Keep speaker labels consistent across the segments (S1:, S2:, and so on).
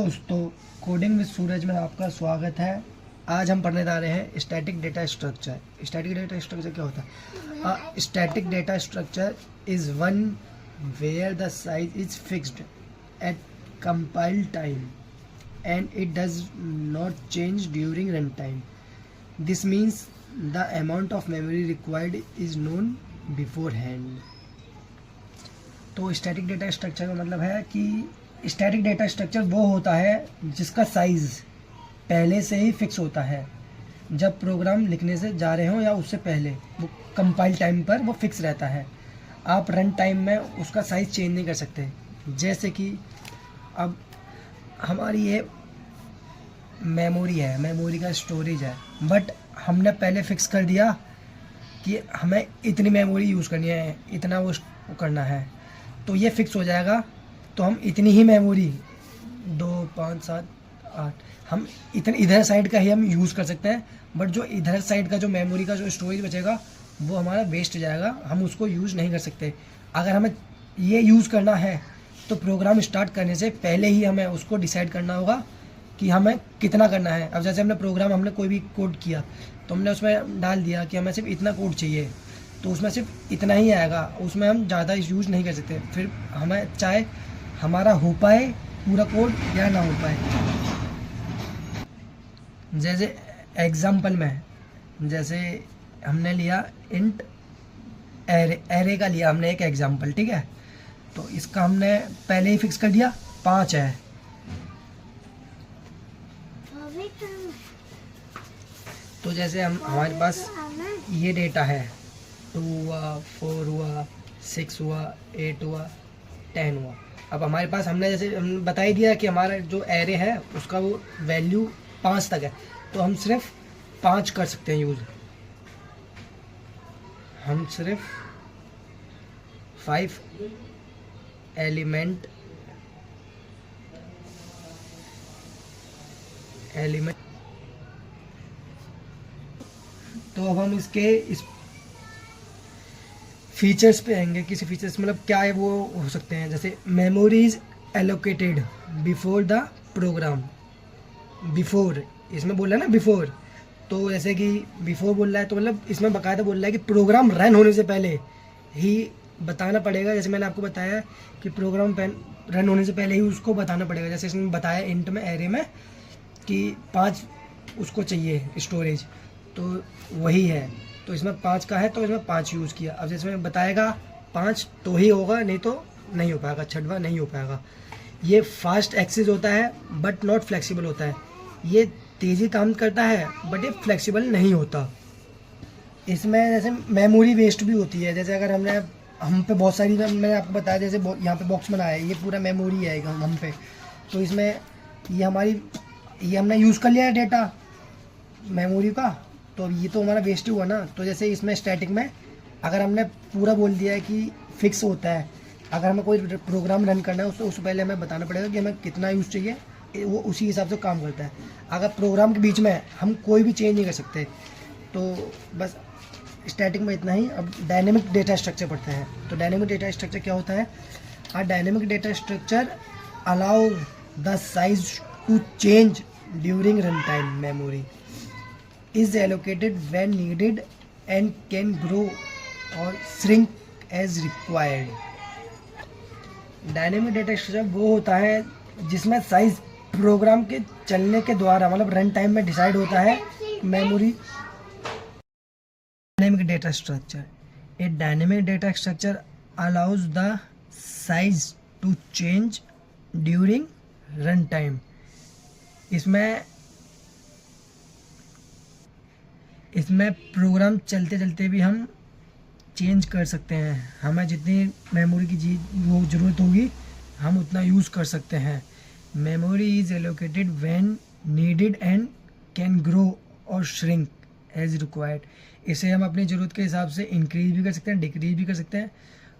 S1: दोस्तों, coding with सूरज में आपका स्वागत है। आज हम पढ़ने जा रहे हैं static data structure. Static data structure क्या होता है? Static data structure is one where the size is fixed at compile time and it does not change during run time. This means the amount of memory required is known beforehand. तो static data structure का मतलब है कि static data structure वो होता है जिसका size पहले से ही फिक्स होता है। जब प्रोग्राम लिखने से जा रहे हो या उससे पहले वो कंपाइल टाइम पर वो फिक्स रहता है। आप रन टाइम में उसका साइज़ चेंज नहीं कर सकते। जैसे कि अब हमारी ये मेमोरी है, मेमोरी का स्टोरेज है, बट हमने पहले फिक्स कर दिया कि हमें इतनी मेमोरी यूज़ करनी है, इतना वो करना है, तो ये फिक्स हो जाएगा। तो हम इतनी ही मेमोरी 2, 5, 7, 8 हम इतने इधर साइड का ही हम यूज़ कर सकते हैं। बट जो इधर साइड का जो मेमोरी का जो स्टोरेज बचेगा वो हमारा वेस्ट जाएगा, हम उसको यूज़ नहीं कर सकते। अगर हमें ये यूज़ करना है तो प्रोग्राम स्टार्ट करने से पहले ही हमें उसको डिसाइड करना होगा कि हमें कितना करना है। अब जैसे हमने कोई भी कोड किया तो हमने उसमें डाल दिया कि हमें सिर्फ इतना कोड चाहिए, तो उसमें सिर्फ इतना ही आएगा, उसमें हम ज़्यादा यूज़ नहीं कर सकते। फिर हमें चाहे हमारा हो पाए पूरा कोड या ना हो पाए। जैसे एग्जाम्पल में, जैसे हमने लिया इंट एरे का लिया हमने एक एग्जाम्पल, ठीक है। तो इसका हमने पहले ही फिक्स कर दिया 5 है। तो जैसे हमारे पास ये डेटा है, 2 हुआ, 4 हुआ, 6 हुआ, 8 हुआ, 10 हुआ। अब हमारे पास हमने बता ही दिया कि हमारा जो एरे है उसका वो वैल्यू 5 तक है, तो हम सिर्फ 5 कर सकते हैं यूज़। हम सिर्फ 5 एलिमेंट तो अब हम इस फीचर्स पे आएंगे। किसी फीचर्स मतलब क्या है वो हो सकते हैं, जैसे memory is allocated before the program. Before इसमें बोल रहा है ना, बिफोर, तो जैसे कि बिफोर बोल रहा है तो मतलब इसमें बकायदा बोल रहा है कि प्रोग्राम रन होने से पहले ही बताना पड़ेगा। जैसे मैंने आपको बताया कि प्रोग्राम रन होने से पहले ही उसको बताना पड़ेगा। जैसे इसमें बताया इंट में, एरे में, कि 5 उसको चाहिए स्टोरेज, तो वही है। तो इसमें 5 का है तो इसमें 5 यूज़ किया। अब जैसे मैं बताएगा 5 तो ही होगा, नहीं तो नहीं हो पाएगा, छठवां नहीं हो पाएगा। ये फास्ट एक्सेस होता है बट नॉट फ्लेक्सिबल होता है। ये तेज़ी काम करता है बट ये फ्लेक्सिबल नहीं होता। इसमें जैसे मेमोरी वेस्ट भी होती है। जैसे अगर हम पे बहुत सारी, मैंने आपको बताया जैसे यहाँ पे बॉक्स बनाया है, ये पूरा मेमोरी है हम पे, तो इसमें ये हमने यूज़ कर लिया है डेटा मेमोरी का, तो ये तो हमारा वेस्ट ही हुआ ना। तो जैसे इसमें स्टैटिक में अगर हमने पूरा बोल दिया है कि फिक्स होता है, अगर हमें कोई प्रोग्राम रन करना है उससे पहले हमें बताना पड़ेगा कि हमें कितना यूज़ चाहिए, वो उसी हिसाब से काम करता है। अगर प्रोग्राम के बीच में हम कोई भी चेंज नहीं कर सकते। तो बस स्टैटिक में इतना ही। अब डायनेमिक डेटा स्ट्रक्चर पढ़ते हैं। तो डायनेमिक डेटा स्ट्रक्चर क्या होता है? Dynamic data structure allow the size to change during run time. Memory is allocated when needed and can grow or shrink as required. Dynamic data structure वो होता है जिसमें साइज प्रोग्राम के चलने के द्वारा, मतलब रन टाइम में डिसाइड होता है। Memory dynamic data structure, a dynamic data structure allows the size to change during run time. इसमें प्रोग्राम चलते चलते भी हम चेंज कर सकते हैं। हमें जितनी मेमोरी की वो ज़रूरत होगी हम उतना यूज़ कर सकते हैं। Memory is allocated when needed and can grow और श्रिंक एज रिक्वायर्ड। इसे हम अपनी ज़रूरत के हिसाब से इंक्रीज भी कर सकते हैं, डिक्रीज भी कर सकते हैं,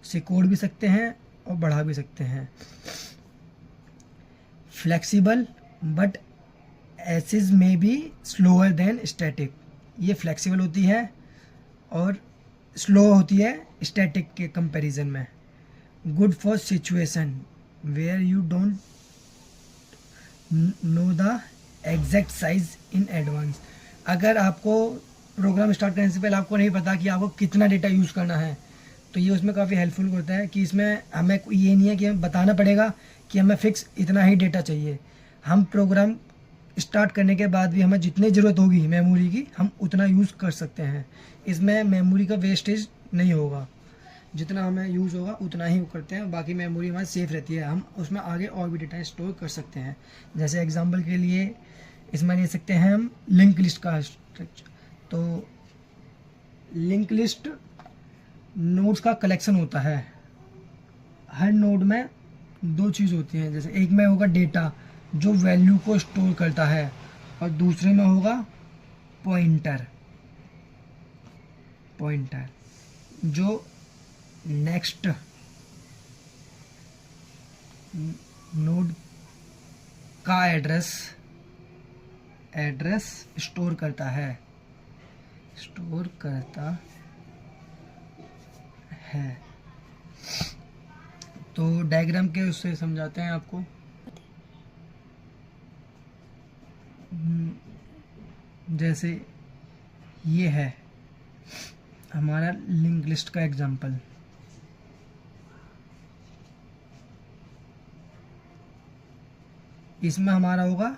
S1: सिकोड़ भी सकते हैं और बढ़ा भी सकते हैं। फ्लेक्सिबल बट एक्सेस में बी स्लोअर देन स्टैटिक। ये फ्लेक्सिबल होती है और स्लो होती है स्टैटिक के कंपैरिजन में। Good for situation where you don't know the exact size in advance. अगर आपको प्रोग्राम स्टार्ट करने से पहले आपको नहीं पता कि आपको कितना डेटा यूज़ करना है, तो ये उसमें काफ़ी हेल्पफुल होता है कि इसमें हमें ये नहीं है कि हमें बताना पड़ेगा कि हमें फिक्स इतना ही डेटा चाहिए। हम प्रोग्राम स्टार्ट करने के बाद भी हमें जितनी ज़रूरत होगी मेमोरी की, हम उतना यूज़ कर सकते हैं। इसमें मेमोरी का वेस्टेज नहीं होगा, जितना हमें यूज़ होगा उतना ही करते हैं, बाकी मेमोरी हमारी सेफ रहती है। हम उसमें आगे और भी डेटा स्टोर कर सकते हैं। जैसे एग्जांपल के लिए इसमें ले सकते हैं हम लिंक लिस्ट का स्ट्रक्चर। तो लिंक लिस्ट नोड्स का कलेक्शन होता है। हर नोड में दो चीज़ होती हैं, जैसे एक में होगा डेटा जो वैल्यू को स्टोर करता है, और दूसरे में होगा पॉइंटर पॉइंटर जो नेक्स्ट नोड का एड्रेस स्टोर करता है तो डायग्राम के उससे समझाते हैं आपको। जैसे ये है हमारा लिंक लिस्ट का एग्जांपल। इसमें हमारा होगा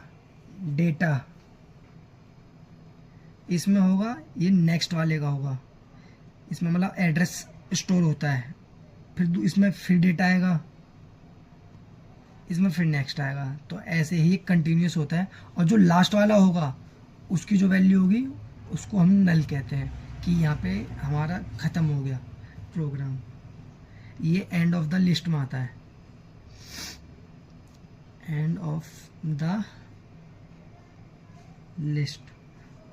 S1: डेटा, इसमें होगा ये नेक्स्ट वाले का होगा, इसमें मतलब एड्रेस स्टोर होता है, फिर इसमें फिर डेटा आएगा, इसमें फिर नेक्स्ट आएगा। तो ऐसे ही कंटिन्यूस होता है। और जो लास्ट वाला होगा उसकी जो वैल्यू होगी उसको हम नल कहते हैं कि यहाँ पे हमारा ख़त्म हो गया प्रोग्राम। ये एंड ऑफ द लिस्ट में आता है, एंड ऑफ द लिस्ट।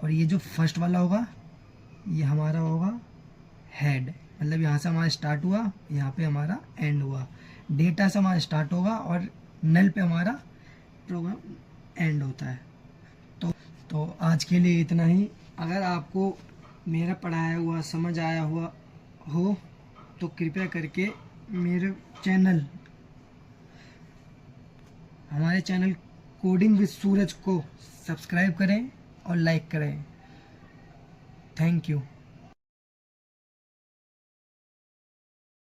S1: और ये जो फर्स्ट वाला होगा ये हमारा होगा हेड, मतलब यहाँ से हमारा स्टार्ट हुआ, यहाँ पे हमारा एंड हुआ। डेटा से हमारा स्टार्ट होगा और नल पे हमारा प्रोग्राम एंड होता है। तो आज के लिए इतना ही। अगर आपको मेरा पढ़ाया हुआ समझ आया हुआ हो तो कृपया करके हमारे चैनल कोडिंग विद सूरज को सब्सक्राइब करें और लाइक करें। Thank you.